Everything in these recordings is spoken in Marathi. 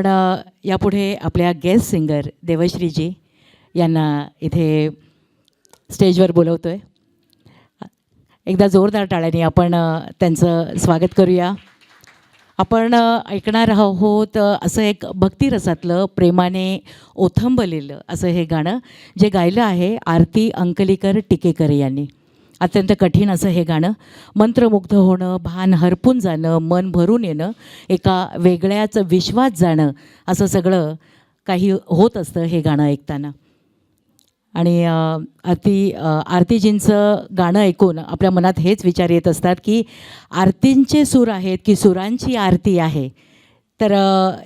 आपण यापुढे आपल्या गेस्ट सिंगर देवश्रीजी यांना इथे स्टेजवर बोलवतो आहे. एकदा जोरदार टाळ्यांनी आपण त्यांचं स्वागत करूया. आपण ऐकणार आहोत असं एक भक्तिरसातलं प्रेमाने ओथंबलेलं असं हे गाणं जे गायलं आहे आरती अंकलीकर टिकेकर यांनी. अत्यंत कठीण असं हे गाणं. मंत्रमुग्ध होणं, भान हरपून जाणं, मन भरून येणं, एका वेगळ्याच विश्वात जाणं, असं सगळं काही होत असतं हे गाणं ऐकताना. आणि आरतीजींचं गाणं ऐकून आपल्या मनात हेच विचार येत असतात की आरतींचे सूर आहेत की सुरांची आरती आहे. तर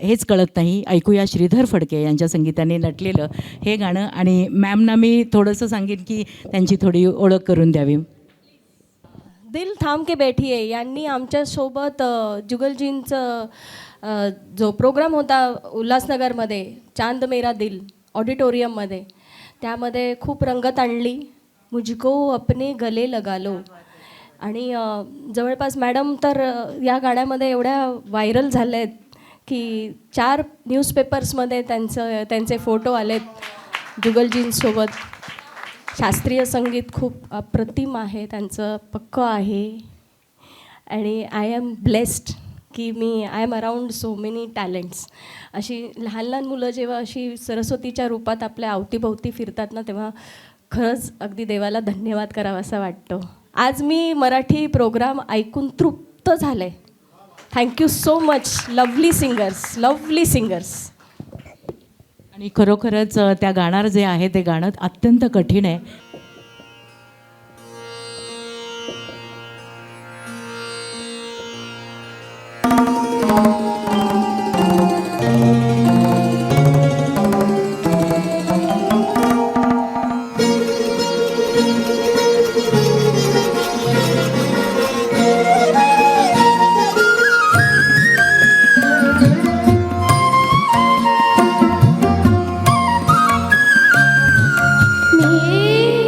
हेच कळत नाही. ऐकूया श्रीधर फडके यांच्या संगीताने नटलेलं हे गाणं. आणि मॅमना मी थोडंसं सांगेन की त्यांची थोडी ओळख करून द्यावी. दिल थांब के बैठिये यांनी आमच्यासोबत जुगलजींचं जो प्रोग्राम होता उल्हासनगरमध्ये चांद मेरा दिल ऑडिटोरियममध्ये, त्यामध्ये खूप रंगत आणली. मुझको अपने गले लगा लो. आणि जवळपास मॅडम तर या गाण्यामध्ये एवढ्या व्हायरल झाल्या आहेत की 4 न्यूजपेपर्समध्ये त्यांचे फोटो आलेत जुगलजींसोबत. शास्त्रीय संगीत खूप अप्रतिम आहे, त्यांचं पक्कं आहे. आणि आय एम ब्लेस्ड की I am around so many talents. अशी लहान लहान मुलं जेव्हा अशी सरस्वतीच्या रूपात आपल्या अवतीभोवती फिरतात ना, तेव्हा खरंच अगदी देवाला धन्यवाद करावा असं वाटतं. आज मी मराठी प्रोग्राम ऐकून तृप्त झाले. Thank you so much lovely singers, lovely singers. आणि खरोखरच त्या गाणार जे आहे ते गाणं अत्यंत कठीण आहे. मेरे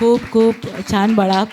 खूप खूप छान बाळा.